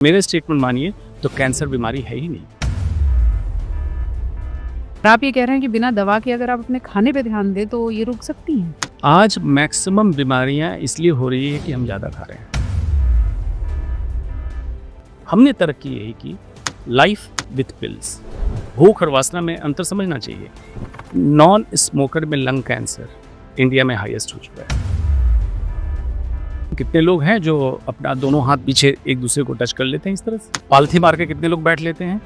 मेरे स्टेटमेंट मानिए तो कैंसर बीमारी है ही नहीं। आप ये कह रहे हैं कि बिना दवा के अगर आप अपने खाने पे ध्यान दें तो ये रुक सकती हैं? आज मैक्सिमम बीमारियां इसलिए हो रही है कि हम ज़्यादा खा रहे हैं। हमने तरक्की यही की, लाइफ विथ पिल्स। भूख और वासना में अंतर समझना चाहिए। नॉन स्मोकर में लंग कैंसर इंडिया में हाईएस्ट हो चुका है। कितने लोग हैं जो अपना दोनों हाथ पीछे एक दूसरे को टच कर लेते हैं इस तरह से? पालथी मार के कितने लोग बैठ लेते हैं?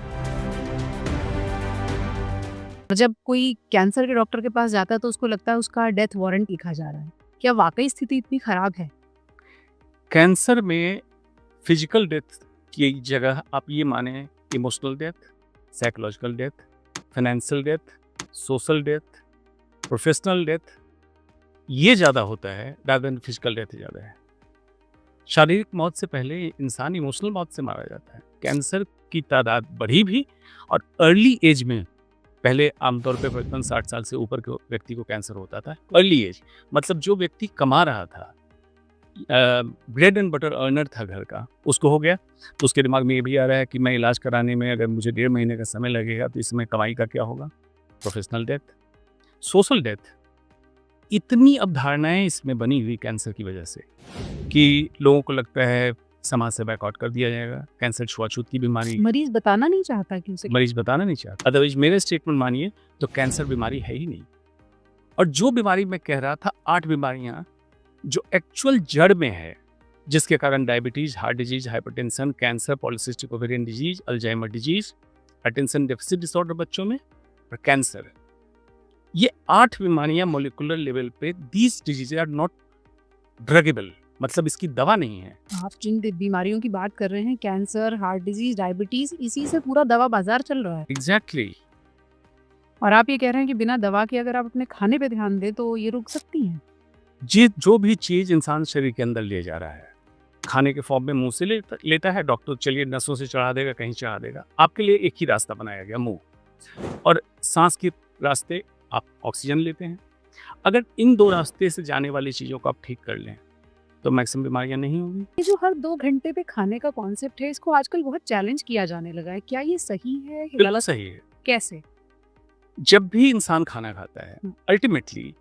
जब कोई कैंसर के डॉक्टर के पास जाता है तो उसको लगता है उसका डेथ वारंट लिखा जा रहा है। क्या वाकई स्थिति इतनी खराब है? कैंसर में फिजिकल डेथ की जगह आप ये माने emotional death, psychological death, financial death, social death, professional death, ये ज़्यादा होता है रादर देन फिजिकल डेथ ज़्यादा है। शारीरिक मौत से पहले इंसान इमोशनल मौत से मारा जाता है। कैंसर की तादाद बढ़ी भी, और अर्ली एज में पहले आमतौर पे 55-60 साल से ऊपर के व्यक्ति को कैंसर होता था। अर्ली एज मतलब जो व्यक्ति कमा रहा था, ब्रेड एंड बटर अर्नर था घर का, उसको हो गया तो उसके दिमाग में ये भी आ रहा है कि मैं इलाज कराने में अगर मुझे 1.5 महीने का समय लगेगा तो इसमें कमाई का क्या होगा। प्रोफेशनल डेथ, सोशल डेथ, इतनी अवधारणाएं इसमें बनी हुई कैंसर की वजह से कि लोगों को लगता है समाज से बैकआउट कर दिया जाएगा। कैंसर छुआछूत की बीमारी, मरीज बताना नहीं चाहता कि उसे मरीज बताना नहीं चाहता। अदरवाइज मेरे स्टेटमेंट मानिए तो कैंसर बीमारी है ही नहीं। और जो बीमारी मैं कह रहा था, 8 बीमारियां जो एक्चुअल जड़ में है, जिसके कारण diabetes, heart disease, hypertension, cancer, polycystic ovarian disease, Alzheimer disease, attention deficit disorder बच्चों में, और कैंसर, ये 8 बीमारियां मोलिकुलर लेवल पे, दीज डिजीज आर नॉट ड्रगेबल, मतलब इसकी दवा नहीं है। आप जिन बीमारियों की बात कर रहे हैं, कैंसर, हार्ट डिजीज, डायबिटीज, इसी से पूरा दवा बाजार चल रहा है। एग्जैक्टली। और आप ये कह रहे हैं कि बिना दवा के अगर आप अपने खाने पे ध्यान दें तो ये रुक सकती हैं? जो भी चीज इंसान शरीर के अंदर ले जा रहा है, खाने के फॉर्म में मुंह से लेता है, डॉक्टर चलिए नसों से चढ़ा देगा, कहीं चढ़ा देगा। आपके लिए एक ही रास्ता बनाया गया, मुंह, और सांस के रास्ते आप ऑक्सीजन लेते हैं। अगर इन 2 रास्ते से जाने वाली चीजों को आप ठीक कर लें तो मैक्सिमम बीमारियां नहीं होंगी। ये जो हर 2 घंटे पे खाने का कॉन्सेप्ट है, इसको आजकल बहुत चैलेंज किया जाने लगा है। क्या ये सही है या बिल्कुल गलत? सही है। कैसे? जब भी इंसान खाना खाता है, अल्टीमेटली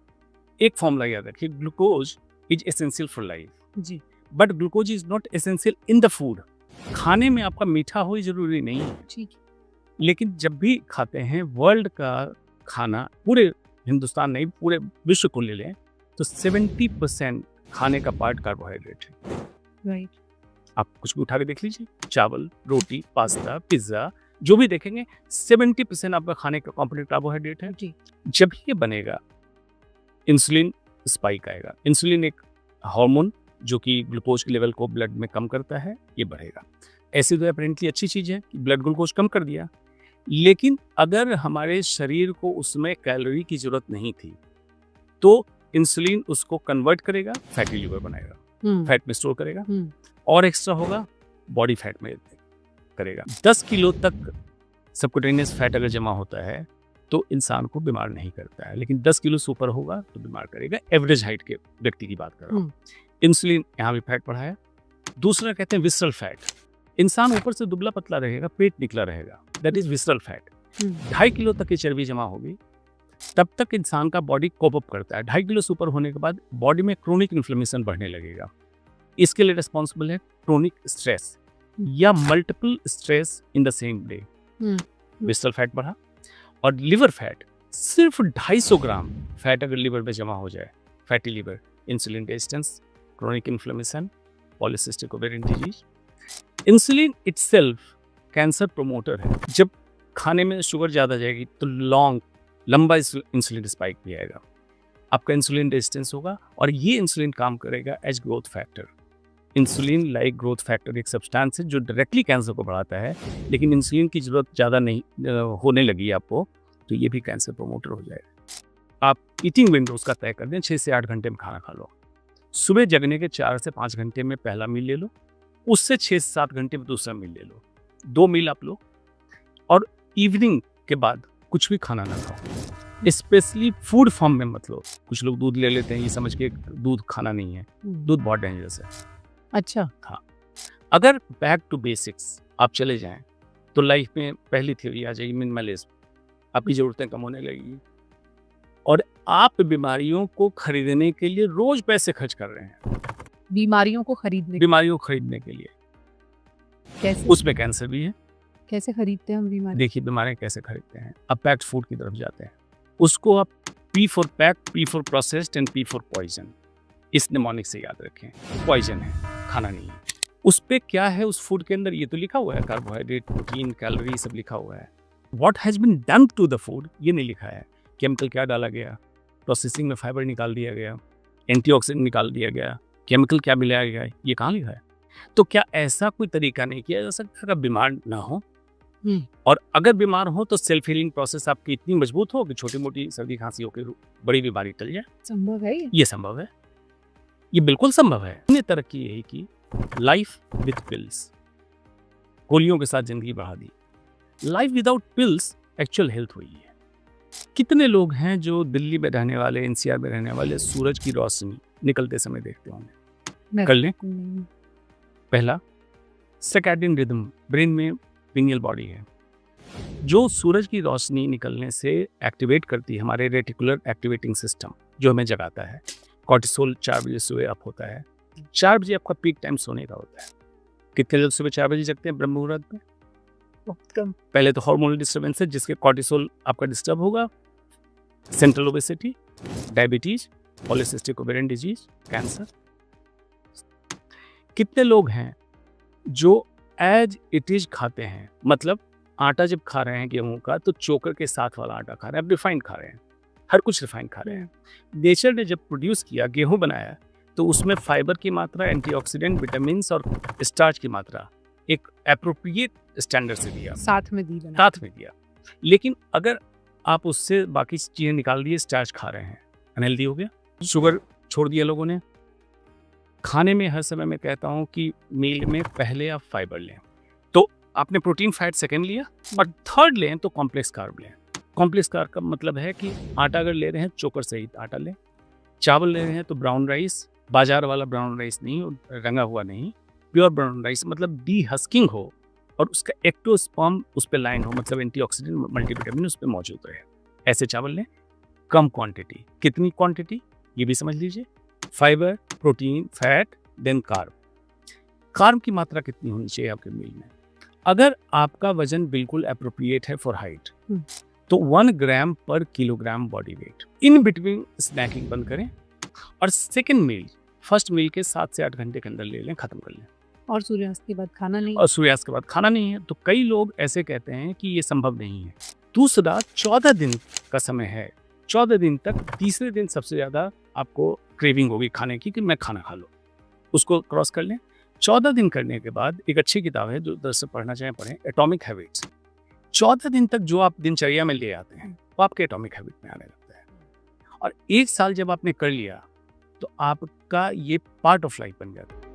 एक फॉर्मूला याद रखिए, glucose is essential for life जी। But glucose is not essential in the food. खाने में आपका मीठा हो जरूरी नहीं है, ठीक। लेकिन जब भी खाते हैं, वर्ल्ड का खाना, पूरे हिंदुस्तान नहीं पूरे विश्व को ले लें तो 70% खाने का पार्ट कार्बोहाइड्रेट है। राइट। आप कुछ भी उठा के देख लीजिए, चावल, रोटी, पास्ता, पिज्जा, जो भी देखेंगे 70% आपका खाने का कंपोनेंट कार्बोहाइड्रेट है। जी। जब ये बनेगा, इंसुलिन स्पाइक आएगा। इंसुलिन एक हार्मोन जो कि ग्लूकोज के लेवल को ब्लड में कम करता है, ये बढ़ेगा। ऐसी तो अपेरेंटली अच्छी चीज़ है कि ब्लड ग्लूकोज कम कर दिया, लेकिन अगर हमारे शरीर को उसमें कैलोरी की जरूरत नहीं थी तो इंसुलिन उसको कन्वर्ट करेगा, फैटी लिवर बनाएगा, फैट में स्टोर करेगा, और एक्स्ट्रा होगा बॉडी फैट में करेगा। 10 किलो तक सबक्यूटेनियस फैट अगर जमा होता है तो इंसान को बीमार नहीं करता है, लेकिन 10 किलो से ऊपर होगा तो बीमार करेगा। एवरेज हाइट के व्यक्ति की बात कर रहा हूँ। इंसुलिन यहाँ भी फैट बढ़ाया। दूसरा कहते हैं विसरल फैट। इंसान ऊपर से दुबला पतला रहेगा, पेट निकला रहेगा, that is visceral fat. 2.5 kilo तक की चर्बी जमा होगी, तब तक इंसान का बॉडी कोप अप करता है। 2.5 किलो से ऊपर होने के बाद बॉडी में क्रोनिक इन्फ्लेमेशन बढ़ने लगेगा। इसके लिए रिस्पॉन्सिबल है क्रोनिक स्ट्रेस या multiple stress in the same day. Visceral fat बढ़ा। और लिवर फैट, सिर्फ 250 ग्राम फैट अगर लिवर में जमा हो जाए, fatty liver, insulin resistance, chronic inflammation, polycystic ovarian disease. Insulin itself cancer promoter है। जब खाने में शुगर ज़्यादा जाएगी तो लंबा इंसुलिन स्पाइक भी आएगा, आपका इंसुलिन रेजिस्टेंस होगा, और ये इंसुलिन काम करेगा as growth factor. Insulin like growth factor एक सब्सटेंस है जो डायरेक्टली कैंसर को बढ़ाता है, लेकिन इंसुलिन की जरूरत ज़्यादा नहीं होने लगी आपको तो ये भी कैंसर प्रोमोटर हो जाएगा। आप ईटिंग विंडोज का तय कर दें, 6 से 8 घंटे में खाना खा लो। सुबह जगने के 4 से 5 घंटे में पहला मील ले लो, उससे 6 से 7 घंटे में दूसरा मील ले लो, 2 मील आप लो, और इवनिंग के बाद कुछ भी खाना ना खाओ। स्पेशली फूड फॉर्म में मत लो। कुछ लोग दूध ले लेते हैं ये समझ के दूध खाना नहीं है, दूध बहुत डेंजरस है। अच्छा। हाँ, अगर बैक टू बेसिक्स आप चले जाएं तो लाइफ में पहली थ्योरी आ जाएगी मिनिमलिज्म, आपकी ज़रूरतें कम होने लगेगी और आप बीमारियों को खरीदने के लिए रोज पैसे खर्च कर रहे हैं, बीमारियों को खरीदने के लिए। कैसे उसमें कैंसर भी है। कैसे खरीदते हैं हम बीमारी? देखिए बीमारियां कैसे खरीदते हैं, आप पैक्ड फूड की तरफ जाते हैं, उसको आप P for pack, P for processed and P for poison, इस निमोनिक से याद रखें। पॉइजन है, खाना नहीं है। उस पे क्या है उस फूड के अंदर, ये तो लिखा हुआ है कार्बोहाइड्रेट, प्रोटीन, कैलोरी सब लिखा हुआ है। What has been done to the food ये नहीं लिखा है। केमिकल क्या डाला गया, प्रोसेसिंग में फाइबर निकाल दिया गया, एंटीऑक्सीडेंट निकाल दिया गया, केमिकल क्या मिलाया गया, ये कहाँ लिखा है? तो क्या ऐसा कोई तरीका नहीं किया जा सकता कि बीमार ना हो? और अगर बीमार हो तो सेल्फ हीलिंग प्रोसेस आपकी इतनी मजबूत हो कि छोटी मोटी सर्दी खांसी होकर बड़ी बीमारी टल जाए। संभव है ये संभव है, ये बिल्कुल संभव है। हमने तरक्की यही की, लाइफ विद पिल्स, गोलियों के साथ जिंदगी बढ़ा दी। Life without pills actual health हुई है। कितने लोग हैं जो दिल्ली में रहने वाले, एनसीआर में रहने वाले सूरज की रोशनी निकलते समय देखते होंगे? कर लें। पहला, सर्कैडियन रिदम, ब्रेन में पिनियल बॉडी है जो सूरज की रोशनी निकलने से एक्टिवेट करती है हमारे रेटिकुलर एक्टिवेटिंग सिस्टम, जो हमें जगाता है। कॉर्टिसोल 4 बजे सुबह अप होता है। 4 बजे आपका पीक टाइम सोने का होता है। कितने लोग सुबह 4 बजे जगते हैं ब्रह्म मुहूर्त में? बहुत कम। पहले तो हार्मोनल डिस्टर्बेंस है जिसके कॉर्टिसोल आपका डिस्टर्ब होगा, central obesity, diabetes, polycystic ovarian disease, cancer. कितने लोग हैं जो एज इट इज खाते हैं, मतलब आटा जब खा रहे हैं गेहूं का तो चोकर के साथ वाला आटा खा रहे हैं, अब रिफाइंड खा रहे हैं, हर कुछ रिफाइंड खा रहे हैं। नेचर ने जब प्रोड्यूस किया, गेहूं बनाया, तो उसमें फाइबर की मात्रा, एंटीऑक्सीडेंट, विटामिन और स्टार्च की मात्रा एक एप्रोप्रिएट स्टैंडर्ड से दिया, साथ में दिया। लेकिन अगर आप उससे बाकी चीजें निकाल दिए, स्टार्च खा रहे हैं, अनहेल्दी हो गया। शुगर छोड़ दिया लोगों ने। खाने में हर समय मैं कहता हूं कि मील में पहले आप फाइबर लें, तो आपने प्रोटीन फैट सेकंड लिया, और थर्ड लें तो कॉम्प्लेक्स कार्ब लें। कॉम्प्लेक्स कार्ब का मतलब है कि आटा अगर ले रहे हैं चोकर सहित आटा लें, चावल ले रहे हैं तो ब्राउन राइस, बाजार वाला ब्राउन राइस नहीं, रंगा हुआ नहीं, प्योर ब्राउन राइस, मतलब डी हस्किंग हो और उसका एक्टोस्पर्म उस पर लाइन हो, मतलब एंटीऑक्सीडेंट, मल्टीविटामिन उस पर मौजूद रहे, ऐसे चावल लें। कम क्वांटिटी, कितनी क्वांटिटी ये भी समझ लीजिए। Fibre, protein, fat, then carb. Carb की मात्रा कितनी होनी चाहिए आपके मील में? अगर आपका वजन बिल्कुल एप्रोप्रिएट है फॉर हाइट तो 1 ग्राम पर kilogram body weight. In between snacking बंद करें और सेकेंड मील फर्स्ट मील के 7 से 8 घंटे के अंदर ले लें, खत्म कर लें। और सूर्यास्त के बाद खाना नहीं? और सूर्यास्त के बाद खाना नहीं है। तो कई लोग ऐसे कहते हैं कि ये संभव नहीं है। दूसरा, 14 दिन का समय है, 14 दिन तक, तीसरे दिन सबसे ज्यादा आपको क्रेविंग होगी खाने की कि मैं खाना खा लो, उसको क्रॉस कर लें। 14 दिन करने के बाद एक अच्छी किताब है जो दरअसल पढ़ना चाहें पढ़ें, एटॉमिक हैबिट्स। 14 दिन तक जो आप दिनचर्या में ले आते हैं वो आपके एटॉमिक हैबिट में आने लगता है, और 1 साल जब आपने कर लिया तो आपका ये पार्ट ऑफ लाइफ बन जाता है।